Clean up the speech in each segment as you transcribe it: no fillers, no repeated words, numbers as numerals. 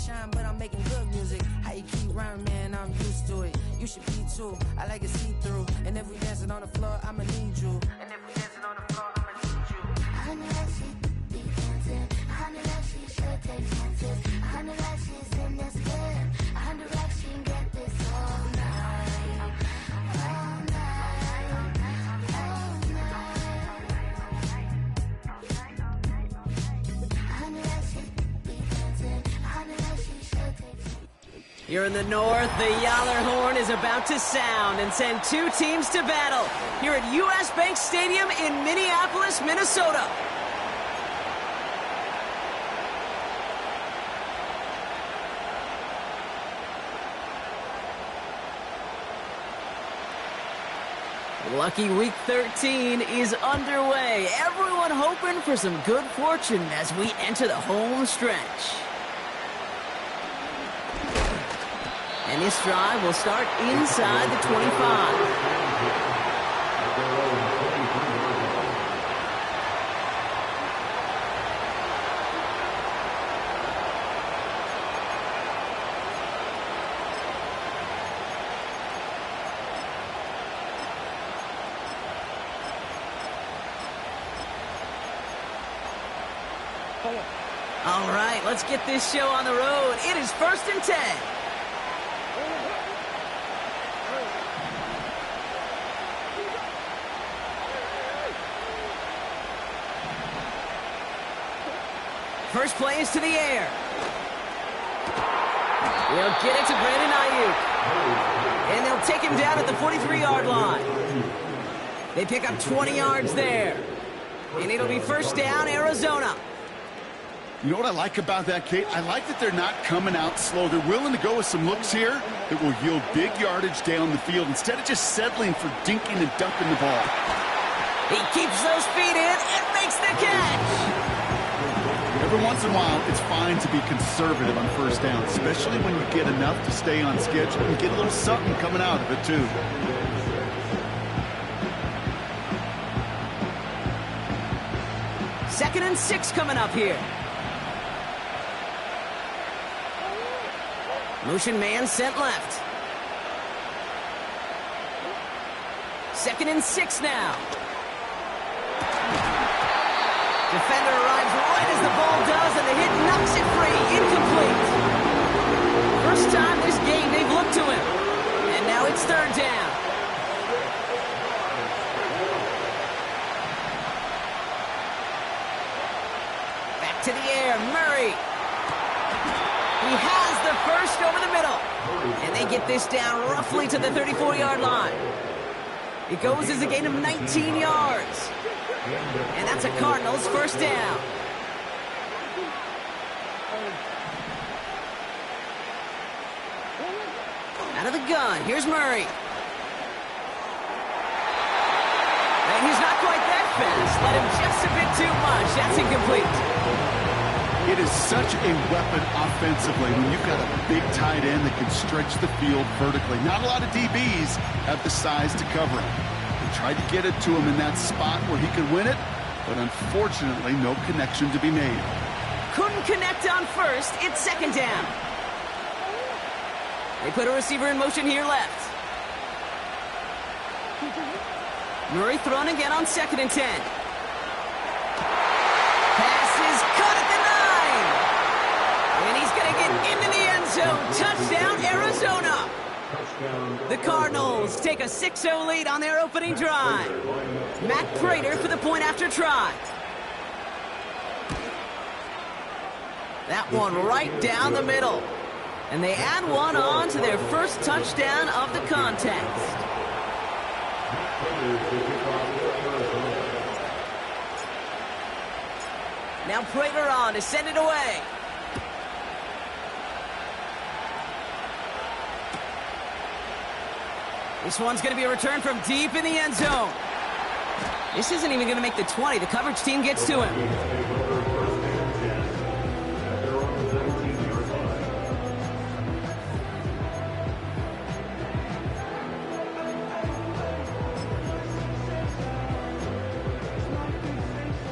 shine, but I'm making good music. How you keep rhyming, man, I'm used to it. You should be too, I like it see-through. And if we dancing on the floor, I'ma need you. And if we dancing on the floor, I'ma need you. I know that she be dancing. I know that she should take chances. I know that she's in this game. I know that she can get this all night. All night. All night. I know that she be dancing. I know that she should take chances. Here in the north, the Yaller horn is about to sound and send two teams to battle here at U.S. Bank Stadium in Minneapolis, Minnesota. Lucky Week 13 is underway. Everyone hoping for some good fortune as we enter the home stretch. And this drive will start inside the 25. All right, let's get this show on the road. It is 1st and 10. First play is to the air. They'll get it to Brandon Ayuk. And they'll take him down at the 43-yard line. They pick up 20 yards there. And it'll be first down, Arizona. You know what I like about that, Kate? I like that they're not coming out slow. They're willing to go with some looks here that will yield big yardage down the field instead of just settling for dinking and dunking the ball. He keeps those feet in and makes the catch. Every once in a while, it's fine to be conservative on first down, especially when you get enough to stay on schedule and get a little something coming out of it, too. Second and 6 coming up here. Motion man sent left. Second and 6 now. Defender arrives right as the ball does, and the hit knocks it free. Incomplete. First time this game they've looked to him. And now it's third down. Back to the air, Murray. He has the first over the middle. And they get this down roughly to the 34-yard line. It goes as a gain of 19 yards. And that's a Cardinals first down. Out of the gun, here's Murray. And he's not quite that fast. Let him just a bit too much. That's incomplete. It is such a weapon offensively when you've got a big tight end that can stretch the field vertically. Not a lot of DBs have the size to cover him. They tried to get it to him in that spot where he could win it, but unfortunately, no connection to be made. Couldn't connect on first. It's second down. They put a receiver in motion here left. Murray thrown again on second and 10. Pass is caught at the 9. And he's going to get into the end zone. Touchdown, Arizona. The Cardinals take a 6-0 lead on their opening drive. Matt Prater for the point after try. That one right down the middle. And they add one on to their first touchdown of the contest. Now Prater on to send it away. This one's going to be a return from deep in the end zone. This isn't even going to make the 20. The coverage team gets to him.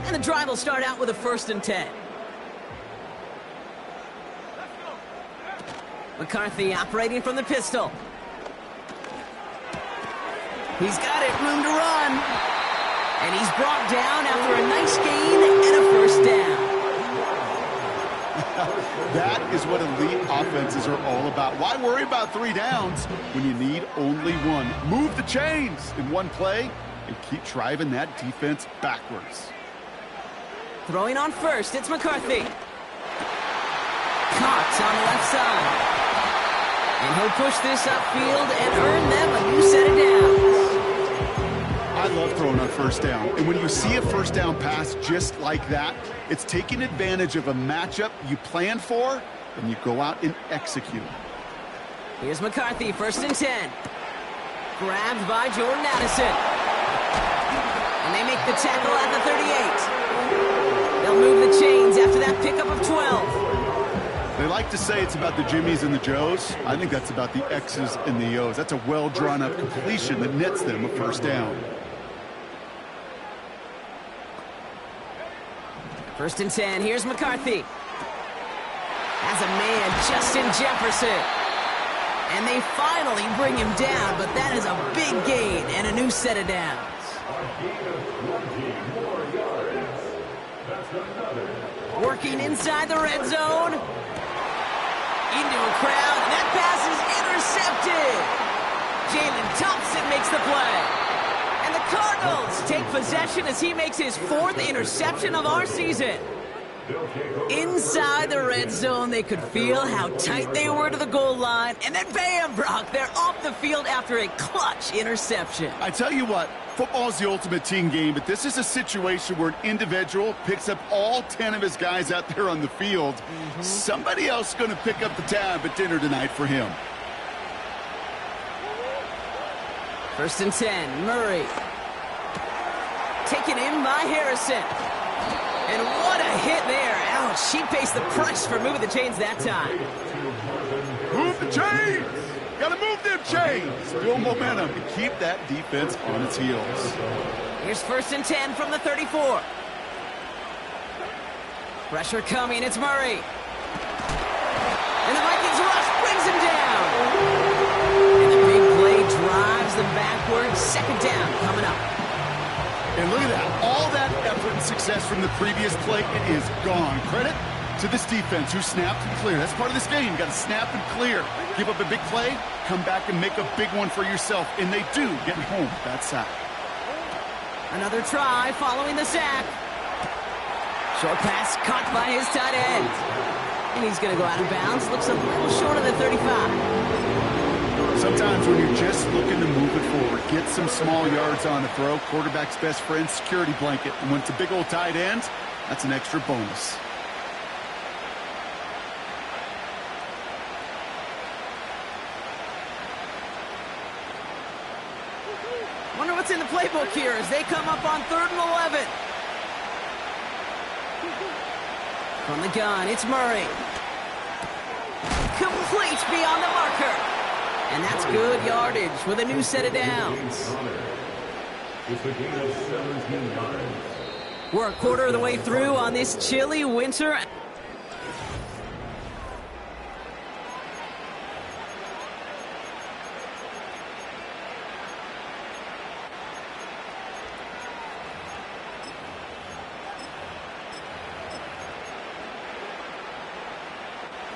And the drive will start out with a 1st and 10. McCarthy operating from the pistol. He's got it, room to run. And he's brought down after a nice gain and a first down. That is what elite offenses are all about. Why worry about 3 downs when you need only one? Move the chains in one play and keep driving that defense backwards. Throwing on first, it's McCarthy. Caught on the left side. And he'll push this upfield and earn them a new set of downs. I love throwing on first down. And when you see a first down pass just like that, it's taking advantage of a matchup you plan for, and you go out and execute. Here's McCarthy, 1st and 10. Grabbed by Jordan Addison. And they make the tackle at the 38. They'll move the chains after that pickup of 12. They like to say it's about the Jimmies and the Joes. I think that's about the X's and the O's. That's a well-drawn-up completion that nets them a first down. 1st and 10, here's McCarthy. Has a man, Justin Jefferson. And they finally bring him down, but that is a big gain and a new set of downs. Working inside the red zone. Into a crowd, and that pass is intercepted. Jalen Thompson makes the play. And the Cardinals take possession as he makes his 4th interception of our season. Inside the red zone, they could feel how tight they were to the goal line. And then bam, Brock, they're off the field after a clutch interception. I tell you what, football's the ultimate team game, but this is a situation where an individual picks up all 10 of his guys out there on the field. Somebody else is going to pick up the tab at dinner tonight for him. 1st and 10, Murray. Taken in by Harrison. And what a hit there. Ouch, she pays the price for moving the chains that time. Move the chains! Gotta move them chains! Build momentum to keep that defense on its heels. Here's 1st and 10 from the 34. Pressure coming, it's Murray. And the Vikings rush brings him down. And the big play drives them backwards. 2nd down coming up. And look at that. All that effort and success from the previous play, it is gone. Credit to this defense who snapped and cleared. That's part of this game. You got to snap and clear. Give up a big play, come back and make a big one for yourself. And they do, getting home that sack. Another try following the sack. Short pass caught by his tight end. And he's going to go out of bounds. Looks a little short of the 35. Sometimes when you're just looking to move it forward, get some small yards on the throw, quarterback's best friend, security blanket. And when it's a big old tight end, that's an extra bonus. Wonder what's in the playbook here as they come up on 3rd and 11. From the gun, it's Murray. Complete beyond the marker. And that's good yardage with a new set of downs. We're a quarter of the way through on this chilly winter.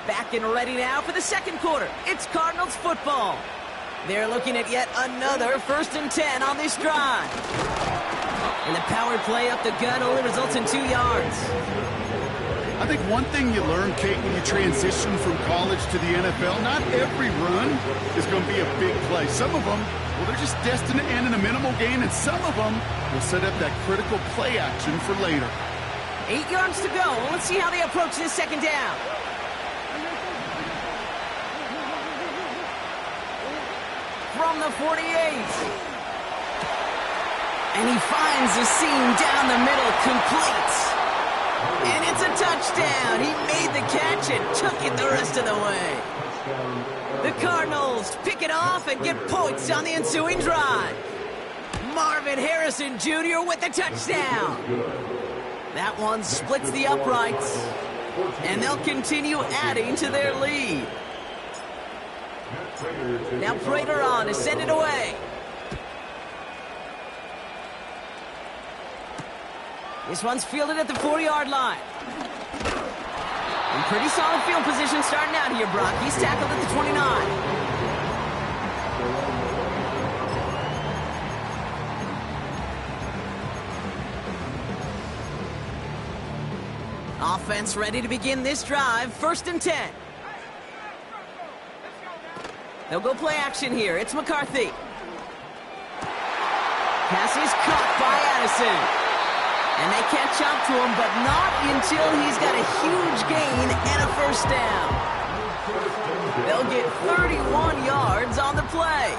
Back and ready now for the 2nd quarter. It's Cardinals football. They're looking at yet another 1st and 10 on this drive. And the power play up the gut only results in 2 yards. I think one thing you learn, Kate, when you transition from college to the NFL, not every run is going to be a big play. Some of them, well, they're just destined to end in a minimal gain, and some of them will set up that critical play action for later. 8 yards to go. Let's see how they approach this 2nd down. From the 48. And he finds the seam down the middle, complete. And it's a touchdown. He made the catch and took it the rest of the way. The Cardinals pick it off and get points on the ensuing drive. Marvin Harrison Jr. with the touchdown. That one splits the uprights. And they'll continue adding to their lead. Now Prater on to send it away. This one's fielded at the 40-yard line. In pretty solid field position starting out here, Brock. He's tackled at the 29. Offense ready to begin this drive. 1st and 10. They'll go play action here. It's McCarthy. Pass is caught by Addison. And they catch up to him, but not until he's got a huge gain and a 1st down. They'll get 31 yards on the play.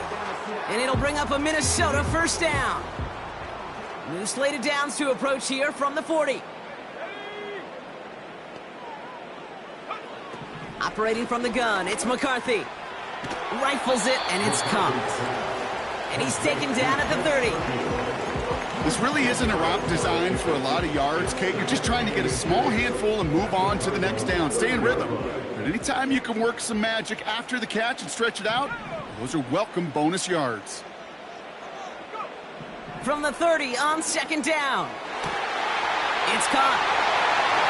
And it'll bring up a Minnesota 1st down. New slated downs to approach here from the 40. Operating from the gun, it's McCarthy. Rifles it, and it's caught. And he's taken down at the 30. This really isn't a route designed for a lot of yards, Kate. You're just trying to get a small handful and move on to the next down. Stay in rhythm. But anytime you can work some magic after the catch and stretch it out, those are welcome bonus yards. From the 30 on 2nd down. It's caught.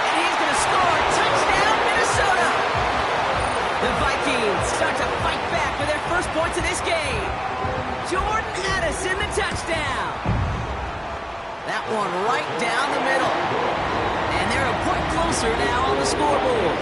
And he's going to score. Touchdown, Minnesota! The Vikings start to fight back for their 1st points of this game. Jordan Addison, the touchdown. That one right down the middle. And they're a point closer now on the scoreboard.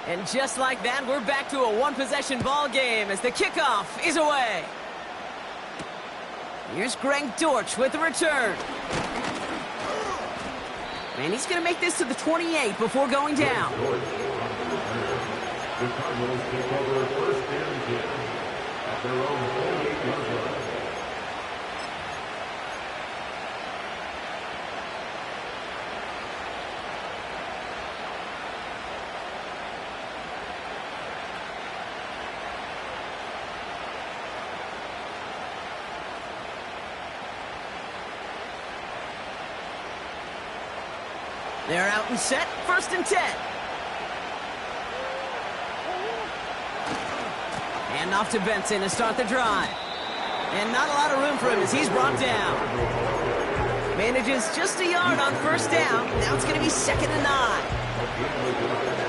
And just like that, we're back to a one-possession ball game as the kickoff is away. Here's Greg Dortch with the return. And he's going to make this to the 28 before going down. The Cardinals take over 1st and 10 at their own 28-yard line. They're out and set. 1st and 10. Hand off to Benson to start the drive. And not a lot of room for him as he's brought down. Manages just a yard on 1st down. Now it's going to be 2nd and 9.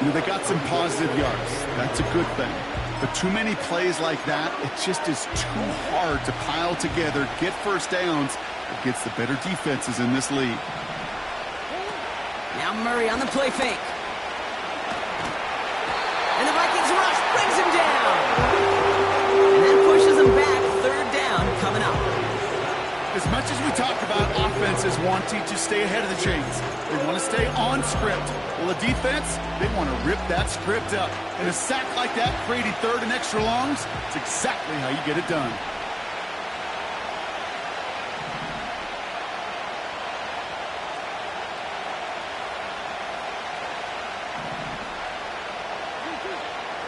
You know, they got some positive yards. That's a good thing. But too many plays like that, it just is too hard to pile together, get 1st downs against the better defenses in this league. Now Murray on the play fake. And the Vikings rush brings him down. And that pushes him back. 3rd down coming up. As much as we talk about offenses wanting to stay ahead of the chains, they want to stay on script. Well, the defense, they want to rip that script up. And a sack like that, creating 3rd and extra longs, it's exactly how you get it done.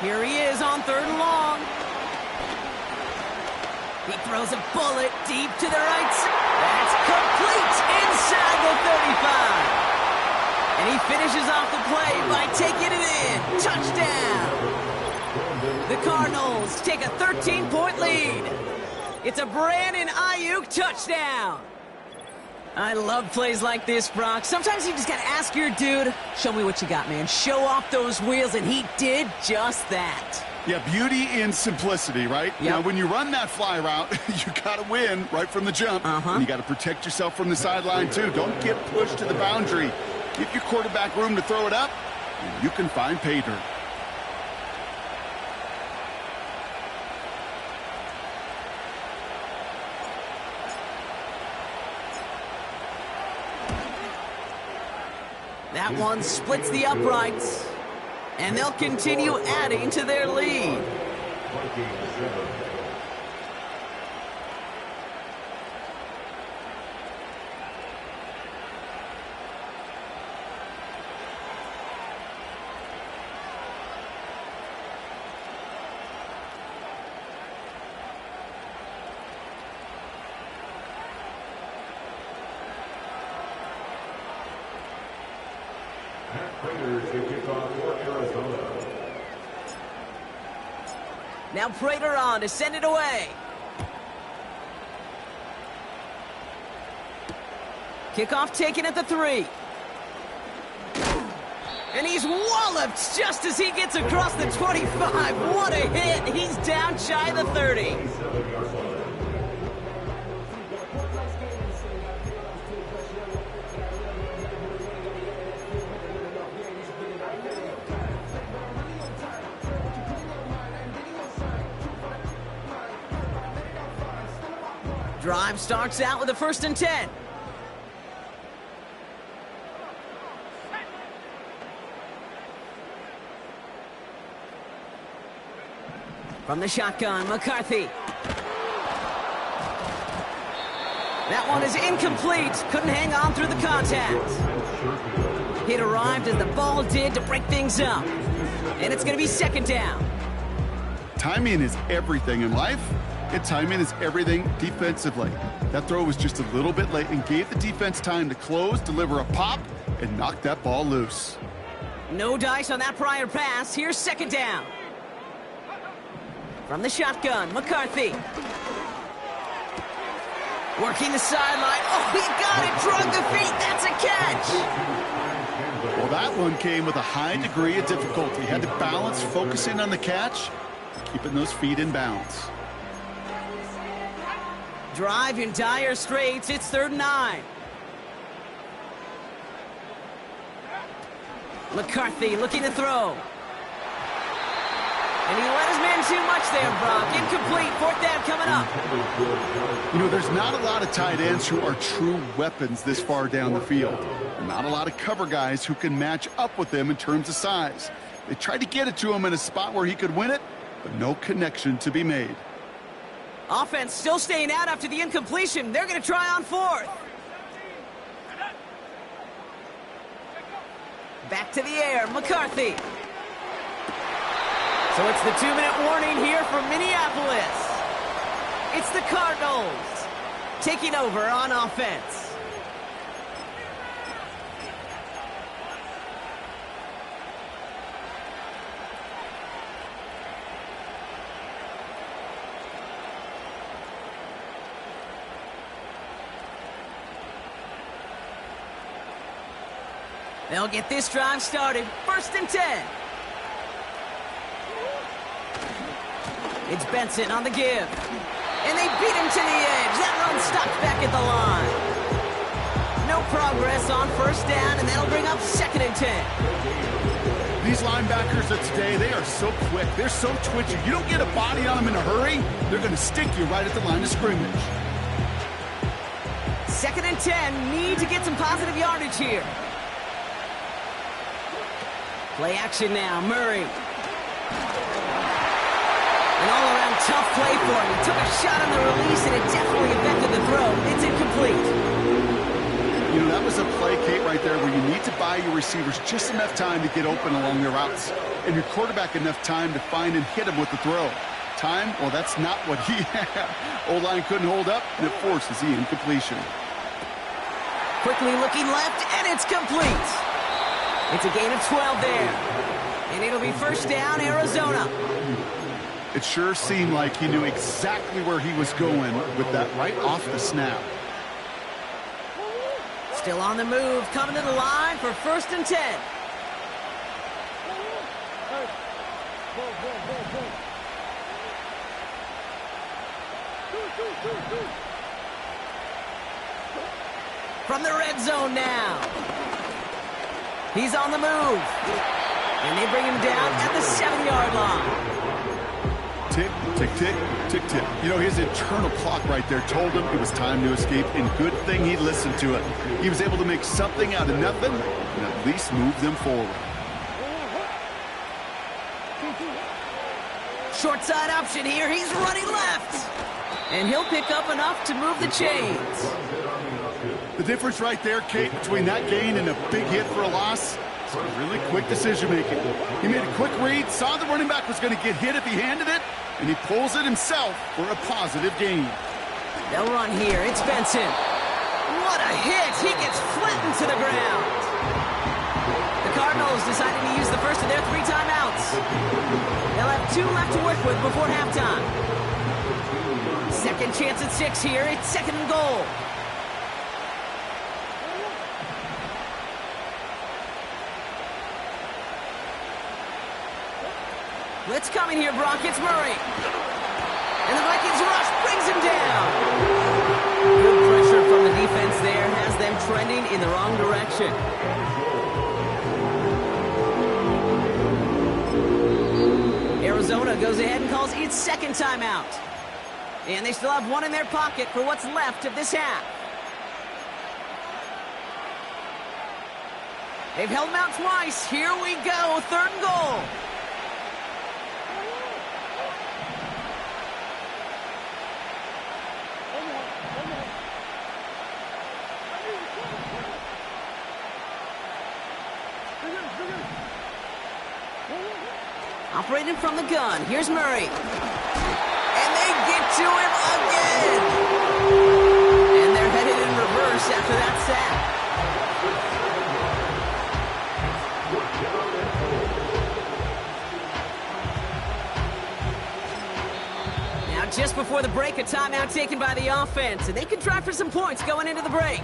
Here he is on 3rd and long. He throws a bullet deep to the right side. That's complete inside the 35. And he finishes off the play by taking it in. Touchdown. The Cardinals take a 13-point lead. It's a Brandon Ayuk touchdown. I love plays like this, Brock. Sometimes you just got to ask your dude, show me what you got, man. Show off those wheels, and he did just that. Yeah, beauty in simplicity, right? Yep. Now, when you run that fly route, you got to win right from the jump. And you got to protect yourself from the sideline, too. Don't get pushed to the boundary. Give your quarterback room to throw it up, and you can find pay dirt. That one splits the uprights. And they'll continue adding to their lead. 27. Raiders to kick off for Arizona. Now Prater on to send it away. Kickoff taken at the 3. And he's walloped just as he gets across the 25. What a hit. He's down shy of the 30. Drive starts out with a 1st and 10. From the shotgun, McCarthy. That one is incomplete. Couldn't hang on through the contact. Hit arrived as the ball did to break things up. And it's going to be 2nd down. Timing is everything in life, and timing is everything defensively. That throw was just a little bit late and gave the defense time to close, deliver a pop, and knock that ball loose. No dice on that prior pass. Here's 2nd down. From the shotgun, McCarthy. Working the sideline. Oh, he got it. Drug the feet. That's a catch. Well, that one came with a high degree of difficulty. He had to balance focusing on the catch, keeping those feet in bounds. Drive in dire straits. It's 3rd and 9. McCarthy looking to throw. And he let his man too much there, Brock. Incomplete. 4th down coming up. You know, there's not a lot of tight ends who are true weapons this far down the field. Not a lot of cover guys who can match up with them in terms of size. They tried to get it to him in a spot where he could win it, but no connection to be made. Offense still staying out after the incompletion. They're going to try on 4th. Back to the air, McCarthy. So it's the 2-minute warning here from Minneapolis. It's the Cardinals taking over on offense. They'll get this drive started. 1st and 10. It's Benson on the give. And they beat him to the edge. That run stopped back at the line. No progress on 1st down, and that'll bring up 2nd and 10. These linebackers of today, they are so quick. They're so twitchy. You don't get a body on them in a hurry, they're going to stick you right at the line of scrimmage. 2nd and 10. Need to get some positive yardage here. Play action now, Murray. An all-around tough play for him. He took a shot on the release, and it definitely affected the throw. It's incomplete. You know, that was a play, Kate, right there where you need to buy your receivers just enough time to get open along their routes, and your quarterback enough time to find and hit him with the throw. Time, well, that's not what he had. O-line couldn't hold up, and it forces the incompletion. Quickly looking left, and it's complete. It's a gain of 12 there. And it'll be 1st down, Arizona. It sure seemed like he knew exactly where he was going with that right off the snap. Still on the move, coming to the line for 1st and 10. From the red zone now. He's on the move. And they bring him down at the 7-yard line. Tick, tick, tick, tick, tick. You know, his internal clock right there told him it was time to escape, and good thing he listened to it. He was able to make something out of nothing and at least move them forward. Short side option here. He's running left. And he'll pick up enough to move the chains. The difference right there, Kate, between that gain and a big hit for a loss is really quick decision-making. He made a quick read, saw the running back was going to get hit if he handed it, and he pulls it himself for a positive gain. They'll run here. It's Benson. What a hit. He gets flattened to the ground. The Cardinals decided to use the first of their 3 timeouts. They'll have 2 left to work with before halftime. Second chance at 6 here. It's 2nd and goal. Blitz coming here, Brock. It's Murray. And the Vikings rush brings him down. Good pressure from the defense there has them trending in the wrong direction. Arizona goes ahead and calls its 2nd timeout. And they still have 1 in their pocket for what's left of this half. They've held them out twice. Here we go. 3rd and goal. Operating from the gun. Here's Murray. And they get to him again. And they're headed in reverse after that sack. Now just before the break, a timeout taken by the offense. And they can try for some points going into the break.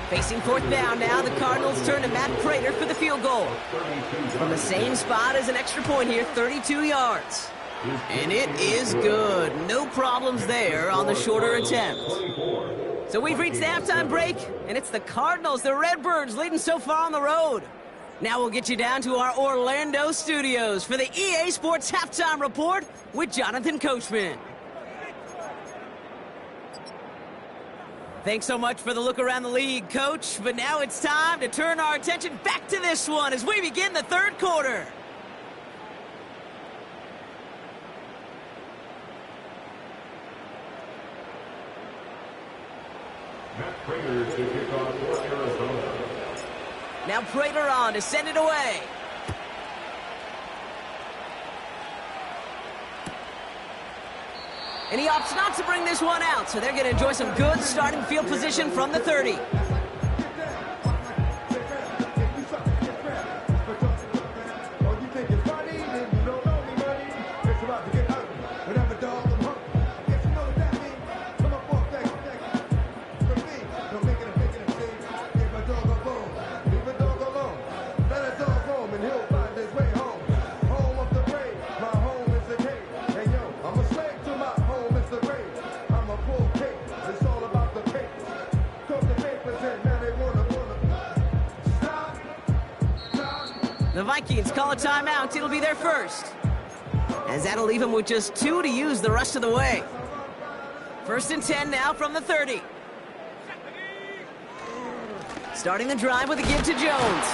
Facing 4th down now, the Cardinals turn to Matt Prater for the field goal. From the same spot as an extra point here, 32 yards. And it is good. No problems there on the shorter attempt. So we've reached the halftime break, and it's the Cardinals, the Redbirds, leading so far on the road. Now we'll get you down to our Orlando studios for the EA Sports Halftime Report with Jonathan Coachman. Thanks so much for the look around the league, Coach. But now it's time to turn our attention back to this one as we begin the 3rd quarter. Matt Prater to kick off for Arizona. Now Prater on to send it away. And he opts not to bring this one out, so they're going to enjoy some good starting field position from the 30. The Vikings call a timeout. It'll be their first, as that'll leave them with just 2 to use the rest of the way. 1st and 10 now from the 30. Starting the drive with a give to Jones.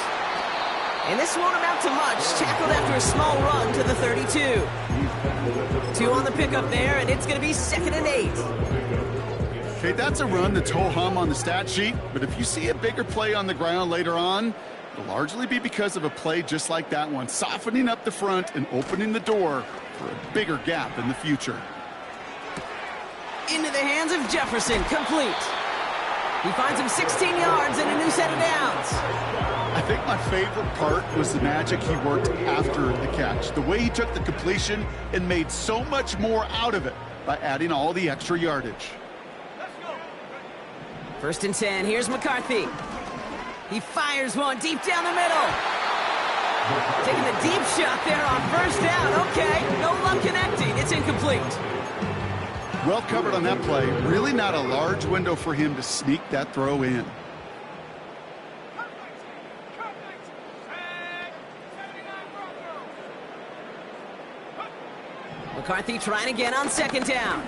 And this won't amount to much. Tackled after a small run to the 32. 2 on the pickup there, and it's going to be 2nd and 8. Okay, that's a run that's ho-hum on the stat sheet, but if you see a bigger play on the ground later on, it'll largely be because of a play just like that one, softening up the front and opening the door for a bigger gap in the future. Into the hands of Jefferson, complete. He finds him 16 yards and a new set of downs. I think my favorite part was the magic he worked after the catch. The way he took the completion and made so much more out of it by adding all the extra yardage. 1st and 10, here's McCarthy. He fires one deep down the middle. Taking the deep shot there on 1st down. Okay, no luck connecting. It's incomplete. Well covered on that play. Really not a large window for him to sneak that throw in. McCarthy trying again on second down.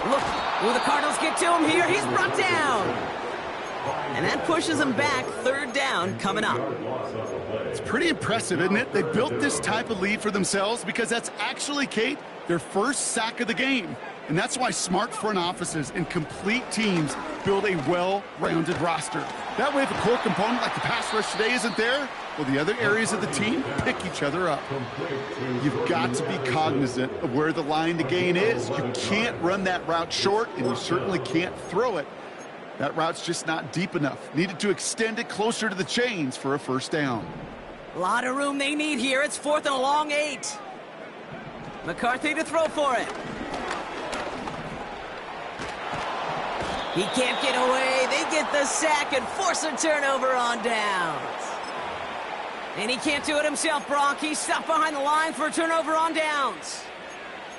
Look, will the Cardinals get to him here? He's brought down. And that pushes him back. Third down coming up. It's pretty impressive, isn't it? They built this type of lead for themselves because that's actually, Kate, their first sack of the game. And that's why smart front offices and complete teams build a well-rounded roster. That way, if a core component like the pass rush today isn't there, well, the other areas of the team pick each other up. You've got to be cognizant of where the line to gain is. You can't run that route short, and you certainly can't throw it. That route's just not deep enough. Needed to extend it closer to the chains for a first down. A lot of room they need here. It's 4th and a long 8. McCarthy to throw for it. He can't get away. They get the sack and force a turnover on downs. And he can't do it himself, Brock. He's stuck behind the line for a turnover on downs.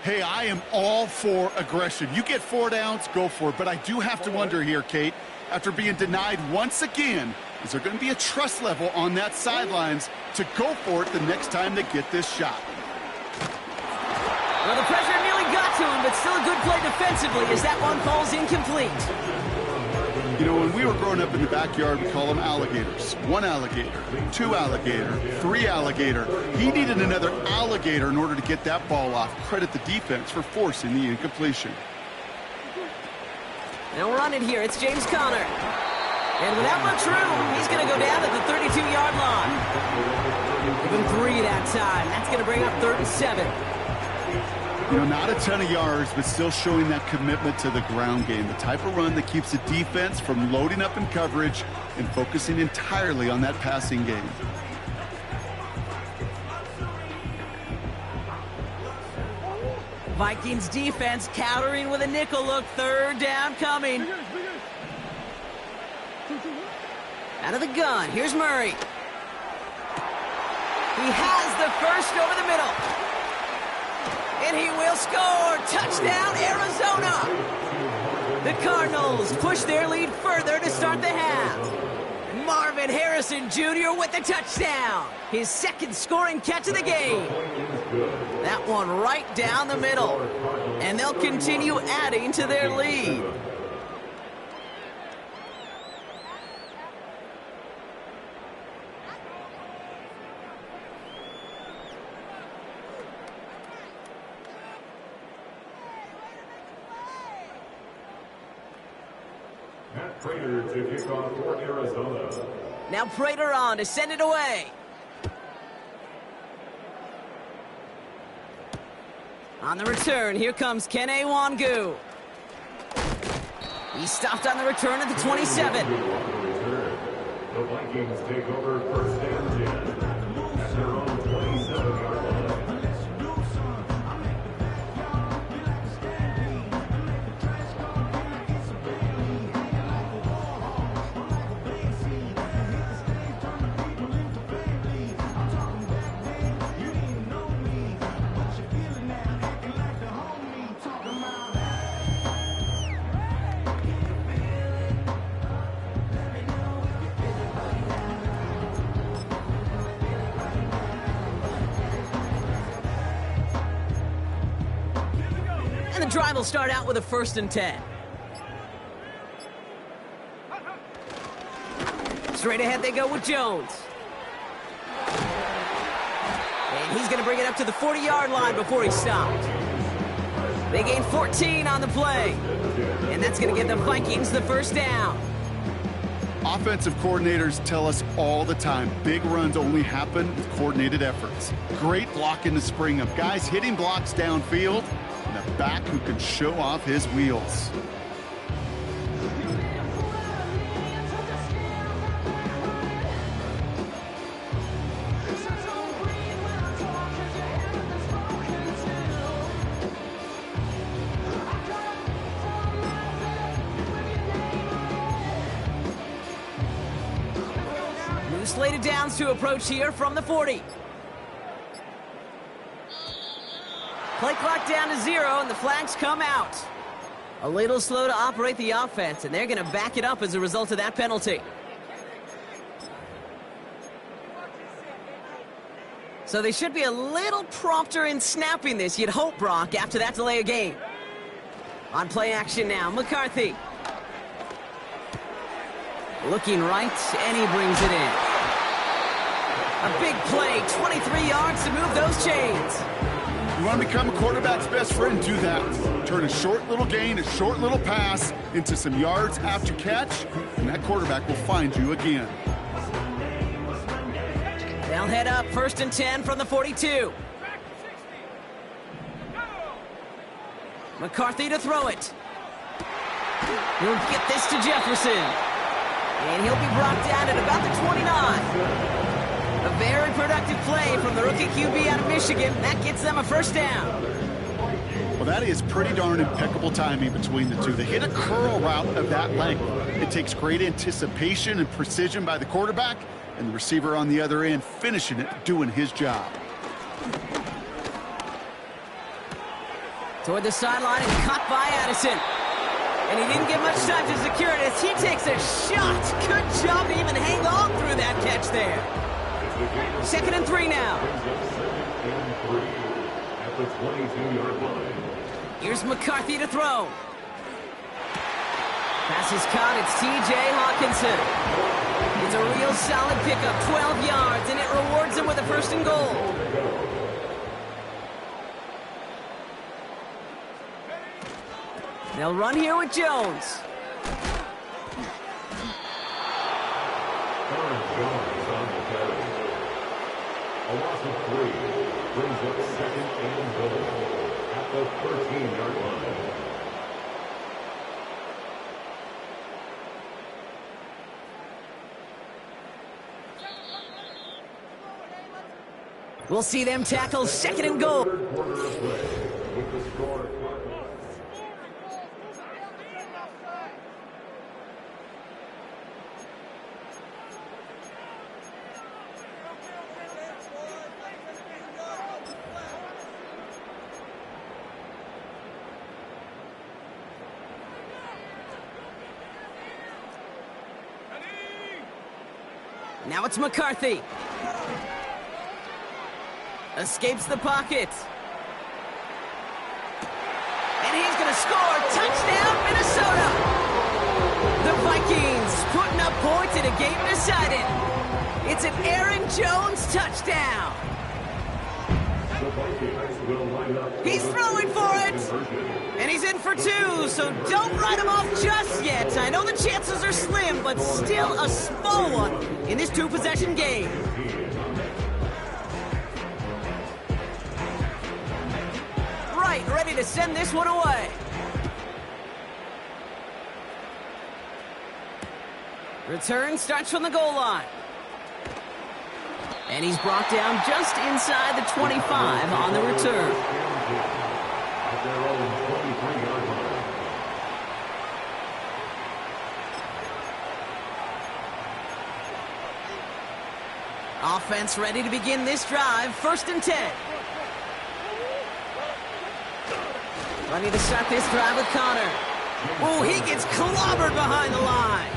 Hey, I am all for aggression. You get 4 downs, go for it. But I do have to wonder here, Kate, after being denied once again, is there going to be a trust level on that sidelines to go for it the next time they get this shot? Well, the pressure nearly got to him, but still a good play defensively as that one falls incomplete. You know, when we were growing up in the backyard, we call them alligators. 1 alligator, 2 alligator, 3 alligator. He needed another alligator in order to get that ball off. Credit the defense for forcing the incompletion. They'll run it here. It's James Conner. And without much room, he's going to go down at the 32-yard line. Give him 3 that time. That's going to bring up 3rd and 7. You know, not a ton of yards, but still showing that commitment to the ground game. The type of run that keeps the defense from loading up in coverage and focusing entirely on that passing game. Vikings defense countering with a nickel look. 3rd down coming. Out of the gun, here's Murray. He has the first over the middle. And he will score. Touchdown, Arizona. The Cardinals push their lead further to start the half. Marvin Harrison Jr. with the touchdown. His 2nd scoring catch of the game. That one right down the middle. And they'll continue adding to their lead. Prater to kick off for Arizona. Now Prater on to send it away. On the return, here comes Kene Nwangwu. He's stopped on the return at the 27. The Vikings take over 1st and 10 at their own 27-yard line. And the drive will start out with a 1st and 10. Straight ahead they go with Jones. And he's going to bring it up to the 40-yard line before he's stopped. They gain 14 on the play. And that's going to give the Vikings the 1st down. Offensive coordinators tell us all the time, big runs only happen with coordinated efforts. Great blocking to spring up. Guys hitting blocks downfield, and a back who can show off his wheels. Slated downs to approach here from the 40. Play clock down to 0, and the flags come out. A little slow to operate the offense, and they're going to back it up as a result of that penalty. So they should be a little prompter in snapping this, you'd hope, Brock, after that delay of game. On play action now, McCarthy. Looking right, and he brings it in. A big play, 23 yards to move those chains. You want to become a quarterback's best friend, do that. Turn a short little gain, a short little pass into some yards after catch, and that quarterback will find you again. They'll head up 1st and 10 from the 42. McCarthy to throw it. He'll get this to Jefferson. And he'll be brought down at about the 29. A very productive play from the rookie QB out of Michigan. That gets them a first down. Well, that is pretty darn impeccable timing between the two. They hit a curl route of that length. It takes great anticipation and precision by the quarterback, and the receiver on the other end finishing it, doing his job. Toward the sideline and caught by Addison. And he didn't get much time to secure it as he takes a shot. Good job to even hang on through that catch there. 2nd and 3 now. At the 22-yard line. Here's McCarthy to throw. Pass is caught. It's T.J. Hawkinson. It's a real solid pickup, 12 yards, and it rewards him with a 1st and goal. They'll run here with Jones. Jones on the carry. A loss of 3 brings up 2nd and goal at the 13-yard line. We'll see them tackle 2nd and goal. Third quarter of play with the score. Now it's McCarthy. Escapes the pocket. And he's going to score. Touchdown, Minnesota. The Vikings putting up points in a game decided. It's an Aaron Jones touchdown. He's throwing for it. And he's in for 2, so don't write him off just yet. I know the chances are slim, but still a small one in this 2-possession game. Right, ready to send this one away. Return starts from the goal line. And he's brought down just inside the 25 on the return. At their own 23-yard line. Offense ready to begin this drive. 1st and 10. Ready to start this drive with Connor. Oh, he gets clobbered behind the line.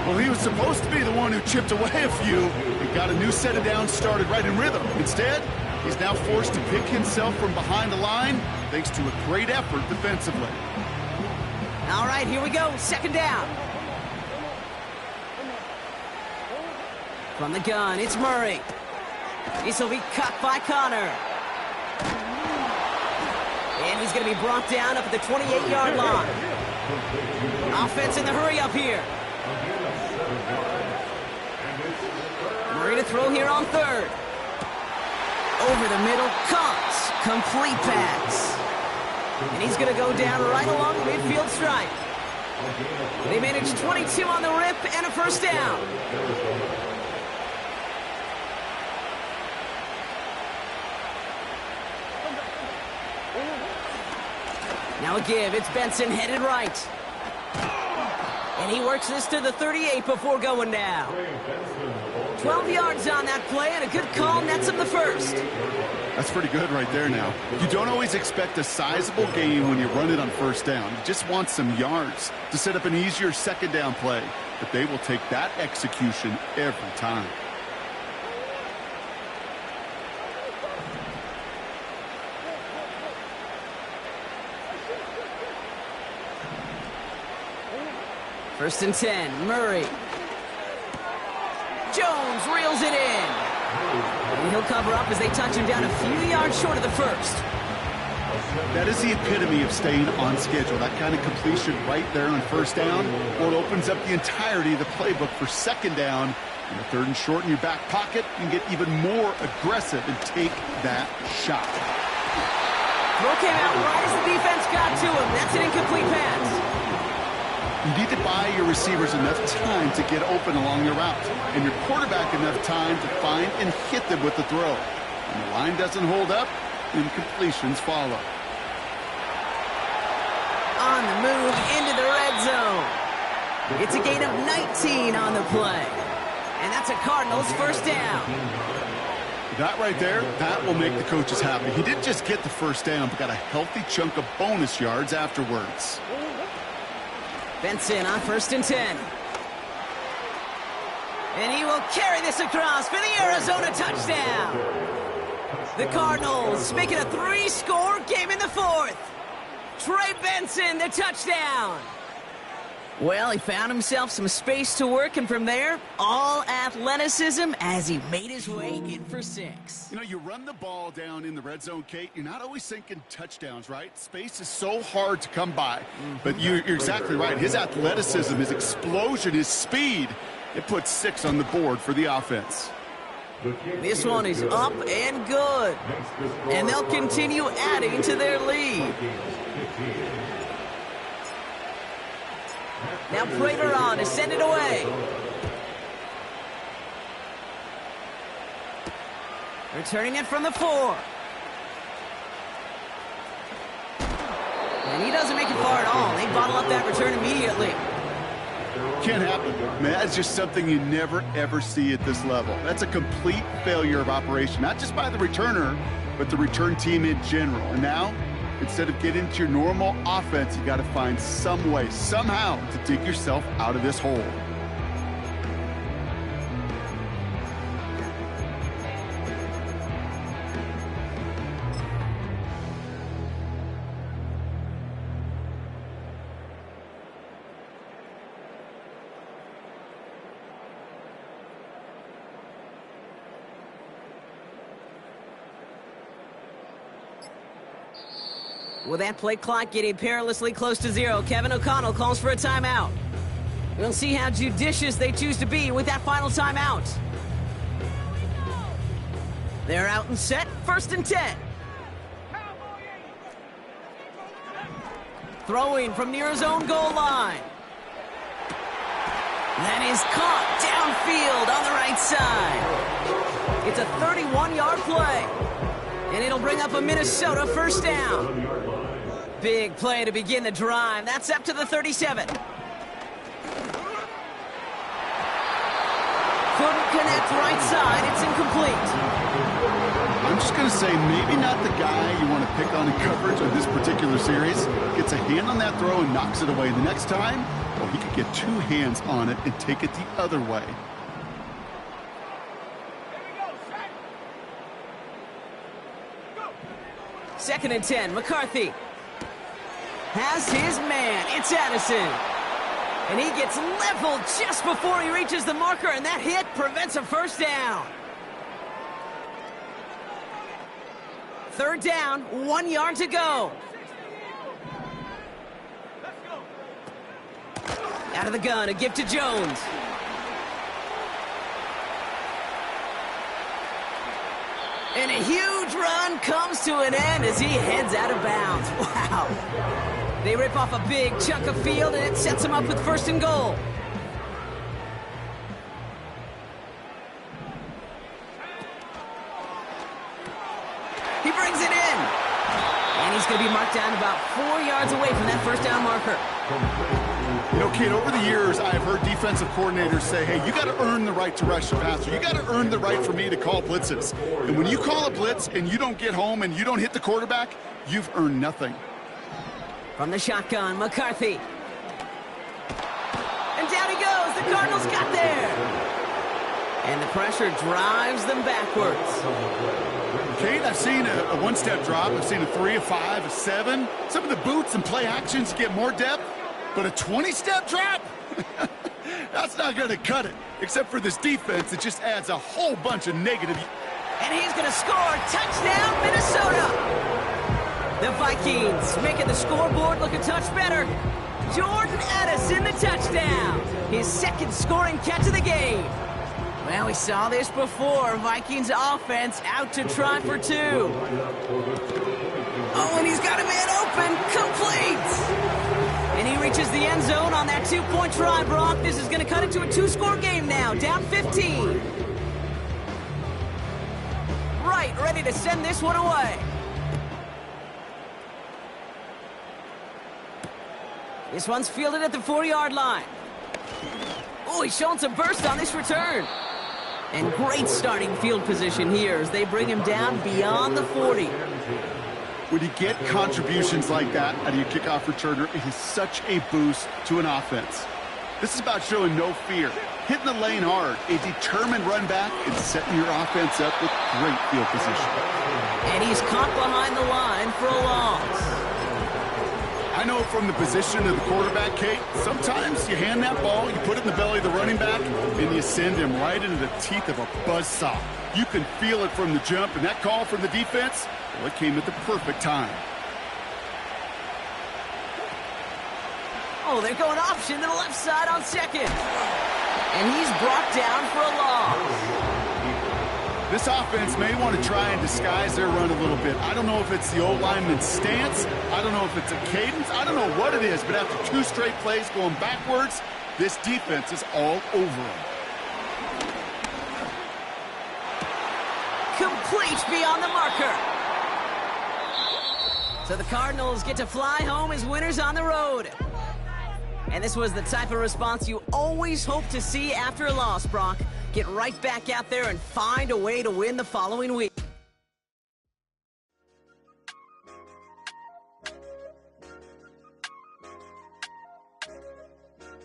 Well, he was supposed to be the one who chipped away a few and got a new set of downs started right in rhythm. Instead, he's now forced to pick himself from behind the line thanks to a great effort defensively. All right, here we go. 2nd down. From the gun, it's Murray. This will be cut by Connor. And he's going to be brought down up at the 28-yard line. Offense in the hurry up here. Murray to throw here on 3rd. Over the middle, Cox. Complete pass. And he's going to go down right along the midfield stripe. They managed 22 on the rip and a 1st down. Now a give. It's Benson headed right. And he works this to the 38 before going down. 12 yards on that play, and a good call nets him the 1st. That's pretty good right there now. You don't always expect a sizable gain when you run it on 1st down. You just want some yards to set up an easier 2nd down play. But they will take that execution every time. First and 10, Murray. Jones reels it in. And he'll cover up as they touch him down a few yards short of the first. That is the epitome of staying on schedule. That kind of completion right there on first down, or it opens up the entirety of the playbook for second down. And the third and short in your back pocket, you can get even more aggressive and take that shot. Throw came out right as the defense got to him. That's an incomplete pass. You need to buy your receivers enough time to get open along your route, and your quarterback enough time to find and hit them with the throw. When the line doesn't hold up, incompletions follow. On the move into the red zone. It's a gain of 19 on the play. And that's a Cardinals first down. That right there, that will make the coaches happy. He didn't just get the first down, but got a healthy chunk of bonus yards afterwards. Benson on first and 10. And he will carry this across for the Arizona touchdown. The Cardinals make it a 3-score game in the fourth. Trey Benson, the touchdown. Well, he found himself some space to work, and from there, all athleticism as he made his way in for 6. You know, you run the ball down in the red zone, Kate, you're not always thinking touchdowns, right? Space is so hard to come by. But you're exactly right. His athleticism, his explosion, his speed, it puts 6 on the board for the offense. This one is up and good. And they'll continue adding to their lead. Now Prater on to send it away. Returning it from the 4. And he doesn't make it far at all. They bottle up that return immediately. Can't happen. Man, that's just something you never, ever see at this level. That's a complete failure of operation, not just by the returner, but the return team in general. And now, instead of getting into your normal offense, you got to find some way, somehow, to dig yourself out of this hole. With that play clock getting perilously close to 0, Kevin O'Connell calls for a timeout. We'll see how judicious they choose to be with that final timeout. They're out and set, first and 10. Throwing from near his own goal line. That is caught downfield on the right side. It's a 31-yard play. And it'll bring up a Minnesota first down. Big play to begin the drive. That's up to the 37. Couldn't connect right side. It's incomplete. I'm just going to say maybe not the guy you want to pick on in coverage on this particular series. Gets a hand on that throw and knocks it away. The next time, well, he could get 2 hands on it and take it the other way. Second and 10, McCarthy has his man. It's Addison. And he gets leveled just before he reaches the marker, and that hit prevents a first down. Third down, 1 yard to go. Out of the gun, a give to Jones. And a huge run comes to an end as he heads out of bounds. Wow. They rip off a big chunk of field, and it sets him up with first and goal. He brings it in. And he's going to be marked down about 4 yards away from that first down marker. You know, Kate, over the years, I've heard defensive coordinators say, hey, you got to earn the right to rush the passer. You got to earn the right for me to call blitzes. And when you call a blitz and you don't get home and you don't hit the quarterback, you've earned nothing. From the shotgun, McCarthy. And down he goes. The Cardinals got there. And the pressure drives them backwards. Kate, I've seen a one-step drop. I've seen a 3, a 5, a 7. Some of the boots and play actions get more depth. But a 20-step drop? That's not going to cut it. Except for this defense, it just adds a whole bunch of negative. And he's going to score. Touchdown, Minnesota! The Vikings making the scoreboard look a touch better. Jordan Addison, the touchdown. His second scoring catch of the game. Well, we saw this before. Vikings offense out to try for two. Oh, and he's got a man open. Complete. And he reaches the end zone on that two-point try, Brock. This is going to cut it to a two-score game now. Down 15. Right, ready to send this one away. This one's fielded at the 40-yard line. Oh, he's showing some burst on this return. And great starting field position here as they bring him down beyond the 40. When you get contributions like that out of your kickoff returner, it is such a boost to an offense. This is about showing no fear, hitting the lane hard, a determined run back, and setting your offense up with great field position. And he's caught behind the line for a loss. I know from the position of the quarterback, Kate, sometimes you hand that ball, you put it in the belly of the running back, and you send him right into the teeth of a buzzsaw. You can feel it from the jump, and that call from the defense, well, it came at the perfect time. Oh, they're going option to the left side on second. And he's brought down for a loss. This offense may want to try and disguise their run a little bit. I don't know if it's the old lineman's stance. I don't know if it's a cadence. I don't know what it is, but after two straight plays going backwards, this defense is all over him. Complete beyond the marker. So the Cardinals get to fly home as winners on the road. And this was the type of response you always hope to see after a loss, Brock. Get right back out there and find a way to win the following week.